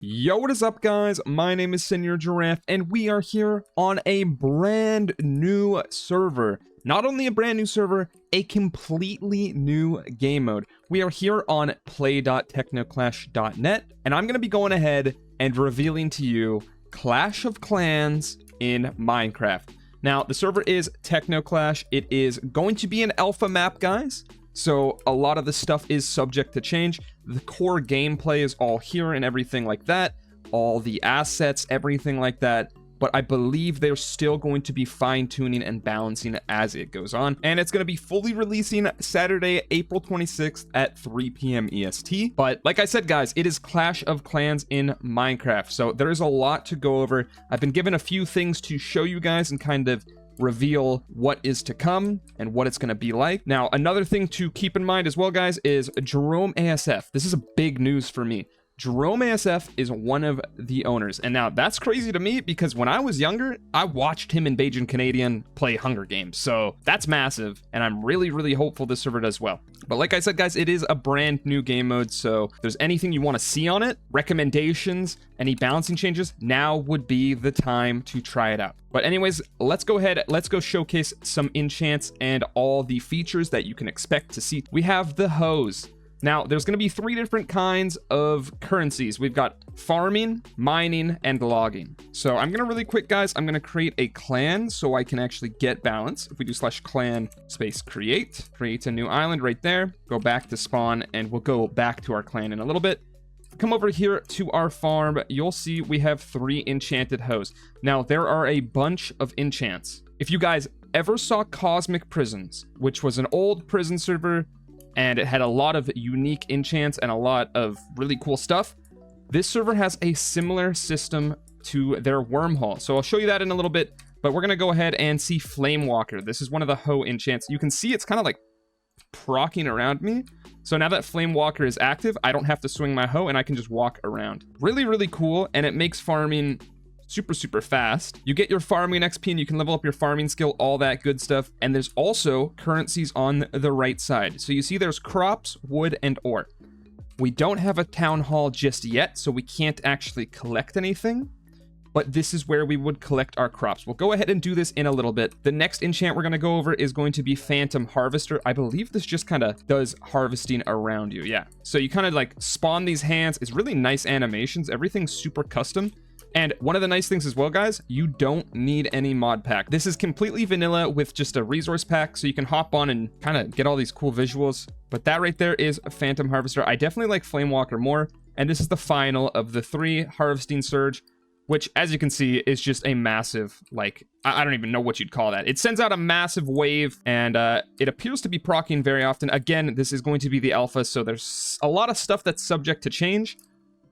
Yo, what is up, guys? My name is Senior Giraffe, and we are here on a brand new server. Not only a brand new server, a completely new game mode. We are here on play.technoclash.net, and I'm going to be going ahead and revealing to you Clash of Clans in Minecraft. Now, the server is TechnoClash. It is going to be an alpha map, guys. So a lot of the stuff is subject to change. The core gameplay is all here and everything like that. All the assets, everything like that. But I believe they're still going to be fine-tuning and balancing as it goes on. And it's going to be fully releasing Saturday, April 26th at 3 p.m. EST. But like I said, guys, it is Clash of Clans in Minecraft. So there is a lot to go over. I've been given a few things to show you guys and kind of reveal what is to come and what it's going to be like. Now, another thing to keep in mind as well, guys, is Jerome ASF. This is a big news for me. Jerome ASF is one of the owners. And now that's crazy to me because when I was younger, I watched him and Bajan Canadian play Hunger Games. So that's massive. And I'm really, really hopeful this server does well. But like I said, guys, it is a brand new game mode. So if there's anything you want to see on it, recommendations, any balancing changes, now would be the time to try it out. But anyways, let's go ahead. Let's go showcase some enchants and all the features that you can expect to see. We have the hose. Now, there's going to be three different kinds of currencies. We've got farming, mining, and logging. So I'm going to really quick, guys, I'm going to create a clan so I can actually get balance. If we do /clan space create, creates a new island right there. Go back to spawn, and we'll go back to our clan in a little bit. Come over here to our farm. You'll see we have 3 enchanted hose. Now, there are a bunch of enchants. If you guys ever saw Cosmic Prisons, which was an old prison server, and it had a lot of unique enchants and a lot of really cool stuff, this server has a similar system to their wormhole. So I'll show you that in a little bit, but we're going to go ahead and see Flamewalker. This is one of the hoe enchants. You can see it's kind of like procking around me. So now that Flamewalker is active, I don't have to swing my hoe and I can just walk around. Really, really cool, and it makes farming super fast. You get your farming XP and you can level up your farming skill, all that good stuff. And there's also currencies on the right side. So you see there's crops, wood, and ore. We don't have a town hall just yet, so we can't actually collect anything. But this is where we would collect our crops. We'll go ahead and do this in a little bit. The next enchant we're going to go over is going to be Phantom Harvester. I believe this just kind of does harvesting around you. Yeah. So you kind of like spawn these hands. It's really nice animations. Everything's super custom. And one of the nice things as well, guys, you don't need any mod pack. This is completely vanilla with just a resource pack, so you can hop on and kind of get all these cool visuals. But that right there is a Phantom Harvester. I definitely like Flamewalker more. And this is the final of the 3 Harvesting Surge, which, as you can see, is just a massive, like, I don't even know what you'd call that. It sends out a massive wave, and it appears to be proccing very often. Again, this is going to be the alpha, so there's a lot of stuff that's subject to change,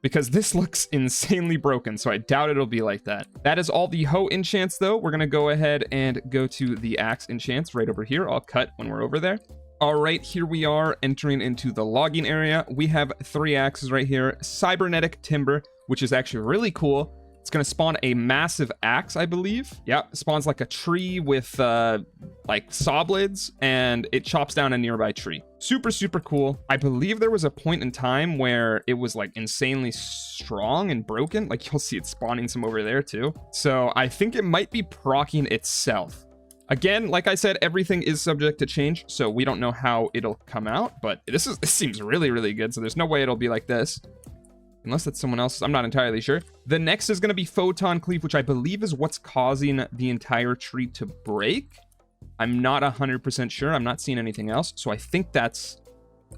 because this looks insanely broken, so I doubt it'll be like that. That is all the hoe enchants, though. We're going to go ahead and go to the axe enchants right over here. I'll cut when we're over there. All right, here we are entering into the logging area. We have 3 axes right here. Cybernetic timber, which is actually really cool. It's going to spawn a massive axe, I believe. Yeah, it spawns like a tree with like saw blades, and it chops down a nearby tree. Super cool. I believe there was a point in time where it was like insanely strong and broken. Like you'll see it spawning some over there too. So I think it might be proccing itself. Again, like I said, everything is subject to change, so we don't know how it'll come out, but this seems really good, so there's no way it'll be like this. Unless that's someone else, I'm not entirely sure. The next is going to be Photon Cleave, which I believe is what's causing the entire tree to break. I'm not 100% sure. I'm not seeing anything else. So I think that's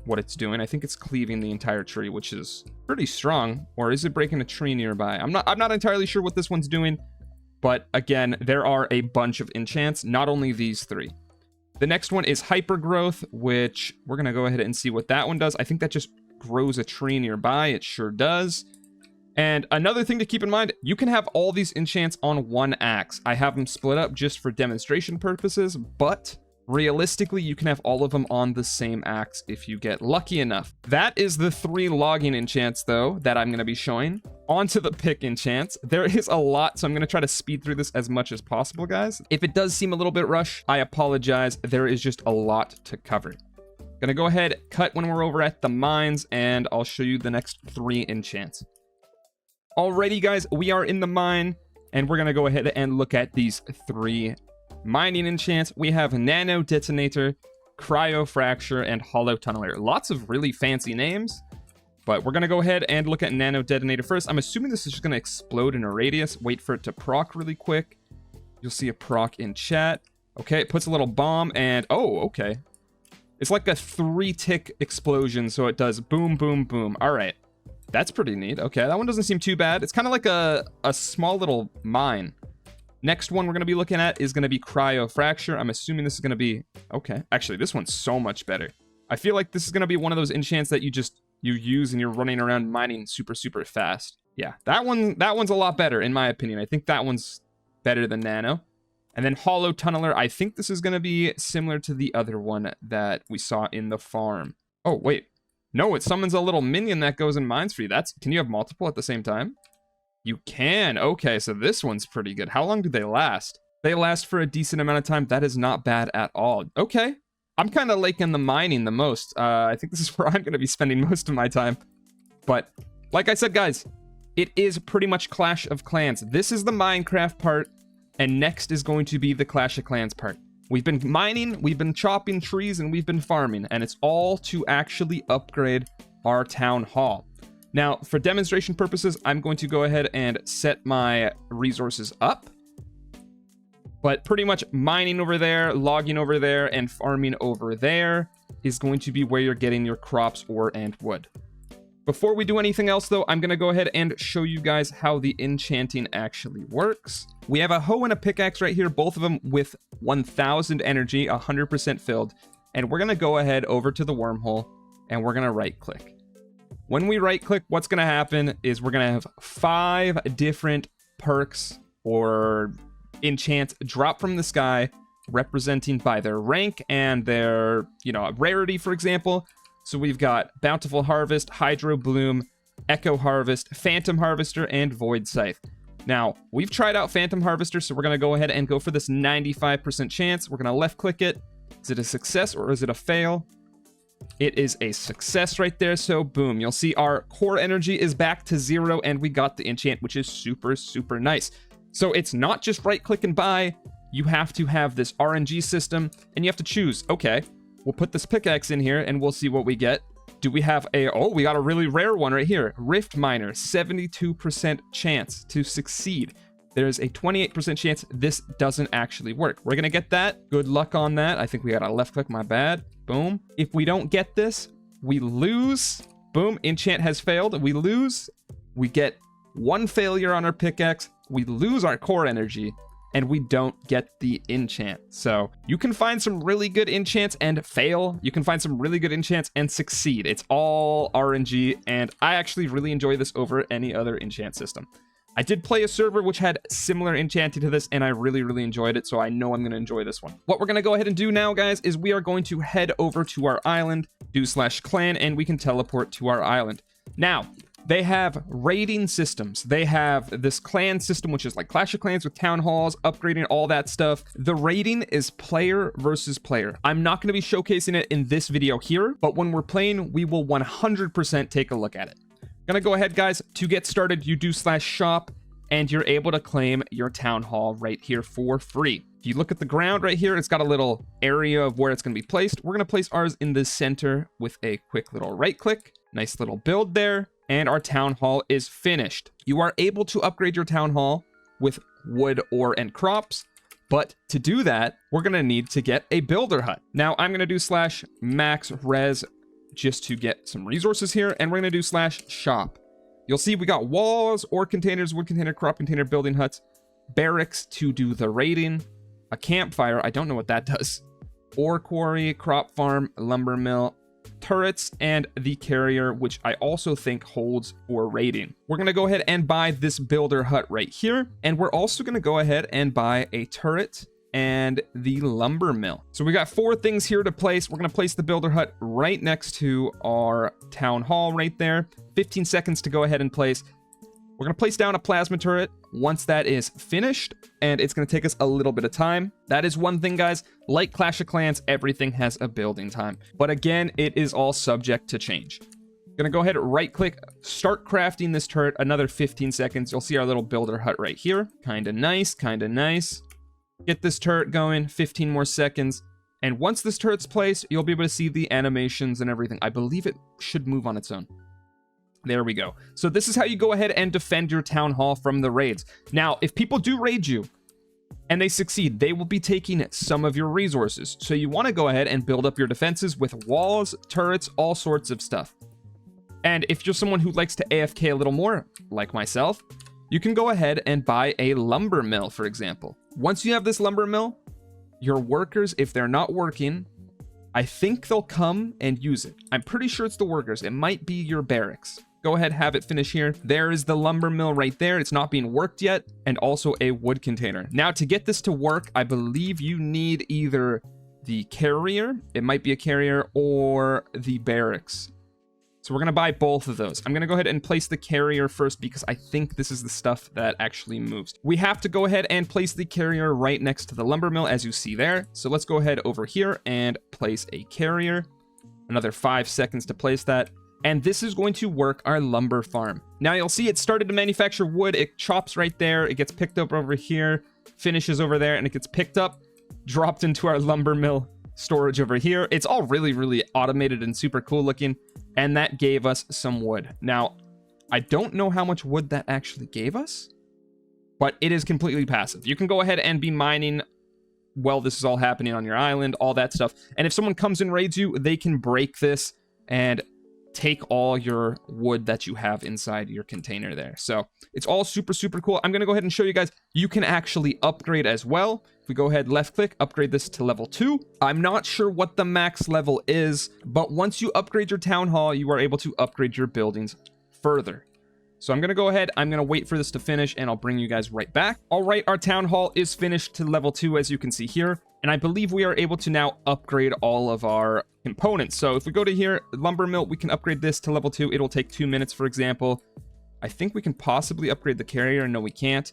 what it's doing. I think it's cleaving the entire tree, which is pretty strong. Or is it breaking a tree nearby? I'm not entirely sure what this one's doing. But again, there are a bunch of enchants, not only these 3. The next one is Hypergrowth, which we're going to go ahead and see what that one does. I think that just grows a tree nearby. It sure does. And another thing to keep in mind, you can have all these enchants on one axe. I have them split up just for demonstration purposes, but realistically, you can have all of them on the same axe if you get lucky enough. That is the 3 logging enchants, though, that I'm going to be showing. On to the pick enchants. There is a lot, so I'm going to try to speed through this as much as possible, guys. If it does seem a little bit rushed, I apologize. There is just a lot to cover. Gonna go ahead, cut when we're over at the mines, and I'll show you the next 3 enchants. Alrighty, guys, we are in the mine, and we're going to go ahead and look at these 3 mining enchants. We have Nano Detonator, Cryo Fracture, and Hollow Tunneler. Lots of really fancy names, but we're going to go ahead and look at Nano Detonator first. I'm assuming this is just going to explode in a radius. Wait for it to proc really quick. You'll see a proc in chat. Okay, it puts a little bomb, and oh, okay. It's like a 3-tick explosion, so it does boom, boom, boom. All right. That's pretty neat. Okay, that one doesn't seem too bad. It's kind of like a small little mine. Next one we're going to be looking at is going to be Cryo Fracture. I'm assuming this is going to be... Okay, actually, this one's so much better. I feel like this is going to be one of those enchants that you use and you're running around mining super, super fast. Yeah, that one's a lot better, in my opinion. I think that one's better than Nano. And then Hollow Tunneler, I think this is going to be similar to the other one that we saw in the farm. Oh, wait. No, it summons a little minion that goes and mines for you. Can you have multiple at the same time? You can. Okay, so this one's pretty good. How long do they last? They last for a decent amount of time. That is not bad at all. Okay. I'm kind of liking the mining the most. I think this is where I'm going to be spending most of my time. But like I said, guys, it is pretty much Clash of Clans. This is the Minecraft part, and next is going to be the Clash of Clans part. We've been mining, we've been chopping trees, and we've been farming, and it's all to actually upgrade our town hall. Now, for demonstration purposes, I'm going to go ahead and set my resources up. But pretty much mining over there, logging over there, and farming over there is going to be where you're getting your crops, ore, and wood. Before we do anything else, though, I'm going to go ahead and show you guys how the enchanting actually works. We have a hoe and a pickaxe right here, both of them with 1000 energy, 100% filled. And we're going to go ahead over to the wormhole, and we're going to right-click. When we right-click, what's going to happen is we're going to have 5 different perks or enchants drop from the sky, representing by their rank and their, rarity, for example. So we've got Bountiful Harvest, Hydro Bloom, Echo Harvest, Phantom Harvester, and Void Scythe. Now, we've tried out Phantom Harvester, so we're going to go ahead and go for this 95% chance. We're going to left-click it. Is it a success or is it a fail? It is a success right there, so boom. You'll see our core energy is back to 0, and we got the enchant, which is super, super nice. So it's not just right-click and buy. You have to have this RNG system, and you have to choose, okay, we'll put this pickaxe in here, and we'll see what we get. Do we have we got a really rare one right here. Rift Miner, 72% chance to succeed. There's a 28% chance this doesn't actually work. We're going to get that. Good luck on that. I think we got a left click, my bad. Boom. If we don't get this, we lose. Boom. Enchant has failed. We lose. We get 1 failure on our pickaxe. We lose our core energy. And we don't get the enchant. So you can find some really good enchants and fail. You can find some really good enchants and succeed. It's all RNG, and I actually really enjoy this over any other enchant system. I did play a server which had similar enchanting to this, and I really, really enjoyed it, so I know I'm going to enjoy this one. What we're going to go ahead and do now, guys, is we are going to head over to our island, do /clan, and we can teleport to our island. Now, they have raiding systems. They have this clan system, which is like Clash of Clans with town halls, upgrading, all that stuff. The raiding is player versus player. I'm not going to be showcasing it in this video here, but when we're playing, we will 100% take a look at it. Gonna go ahead, guys. To get started, you do /shop, and you're able to claim your town hall right here for free. If you look at the ground right here, it's got a little area of where it's going to be placed. We're going to place ours in the center with a quick little right click. Nice little build there. And our town hall is finished. You are able to upgrade your town hall with wood, ore, and crops. But to do that, we're going to need to get a builder hut. Now, I'm going to do /max res just to get some resources here. And we're going to do /shop. You'll see we got walls, ore containers, wood container, crop container, building huts, barracks to do the raiding, a campfire, I don't know what that does, ore quarry, crop farm, lumber mill, turrets, and the carrier, which I also think holds for raiding. We're going to go ahead and buy this builder hut right here, and we're also going to go ahead and buy a turret and the lumber mill. So we got 4 things here to place. We're going to place the builder hut right next to our town hall right there. 15 seconds to go ahead and place. We're going to place down a plasma turret once that is finished, and it's going to take us a little bit of time. That is one thing, guys. Like Clash of Clans, everything has a building time. But again, it is all subject to change. Gonna go ahead, right click, start crafting this turret, another 15 seconds. You'll see our little builder hut right here. Kind of nice, kind of nice. Get this turret going, 15 more seconds. And once this turret's placed, you'll be able to see the animations and everything. I believe it should move on its own. There we go. So this is how you go ahead and defend your town hall from the raids. Now, if people do raid you and they succeed, they will be taking some of your resources. So you want to go ahead and build up your defenses with walls, turrets, all sorts of stuff. And if you're someone who likes to AFK a little more, like myself, you can go ahead and buy a lumber mill, for example. Once you have this lumber mill, your workers, if they're not working, I think they'll come and use it. I'm pretty sure it's the workers. It might be your barracks. Go ahead, have it finish here. There is the lumber mill right there. It's not being worked yet, and also a wood container. Now, to get this to work, I believe you need either the carrier, it might be a carrier, or the barracks. So we're going to buy both of those. I'm going to go ahead and place the carrier first because I think this is the stuff that actually moves. We have to go ahead and place the carrier right next to the lumber mill, as you see there. So let's go ahead over here and place a carrier. Another 5 seconds to place that. And this is going to work our lumber farm. Now you'll see it started to manufacture wood. It chops right there. It gets picked up over here, finishes over there, and it gets picked up, dropped into our lumber mill storage over here. It's all really, really automated and super cool looking. And that gave us some wood. Now, I don't know how much wood that actually gave us, but it is completely passive. You can go ahead and be mining while this is all happening on your island, all that stuff. And if someone comes and raids you, they can break this and take all your wood that you have inside your container there. So it's all super, super cool. I'm going to go ahead and show you guys, you can actually upgrade as well. If we go ahead, left click, upgrade this to level 2. I'm not sure what the max level is, but once you upgrade your town hall, you are able to upgrade your buildings further. So I'm going to go ahead, I'm going to wait for this to finish, and I'll bring you guys right back. All right, our town hall is finished to level 2, as you can see here. And I believe we are able to now upgrade all of our components. So if we go to here, lumber mill, we can upgrade this to level 2. It'll take 2 minutes, for example. I think we can possibly upgrade the carrier. No, we can't.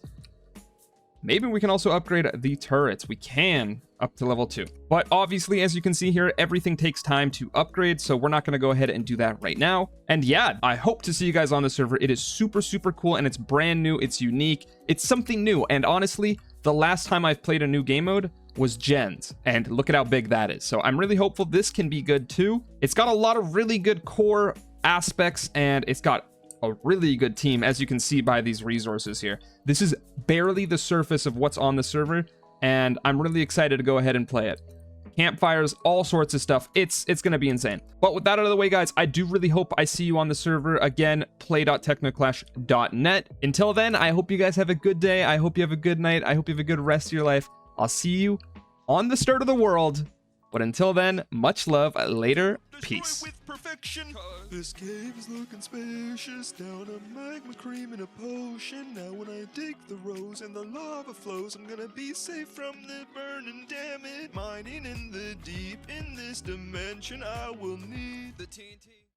Maybe we can also upgrade the turrets. We can up to level 2. But obviously, as you can see here, everything takes time to upgrade. So we're not going to go ahead and do that right now. And yeah, I hope to see you guys on the server. It is super, super cool. And it's brand new. It's unique. It's something new. And honestly, the last time I've played a new game mode was Gens, and look at how big that is. So I'm really hopeful this can be good too. It's got a lot of really good core aspects, and it's got a really good team, as you can see by these resources here. This is barely the surface of what's on the server, and I'm really excited to go ahead and play it. Campfires, all sorts of stuff. It's gonna be insane. But with that out of the way, guys, I do really hope I see you on the server. Again, play.technoclash.net. Until then, I hope you guys have a good day. I hope you have a good night. I hope you have a good rest of your life. I'll see you on the start of the world. But until then, much love. Later. Peace. With perfection. This cave is looking spacious. Down a magma cream in a potion. Now when I dig the rose and the lava flows, I'm gonna be safe from the burning. Damn it. Mining in the deep. In this dimension, I will need the TNT.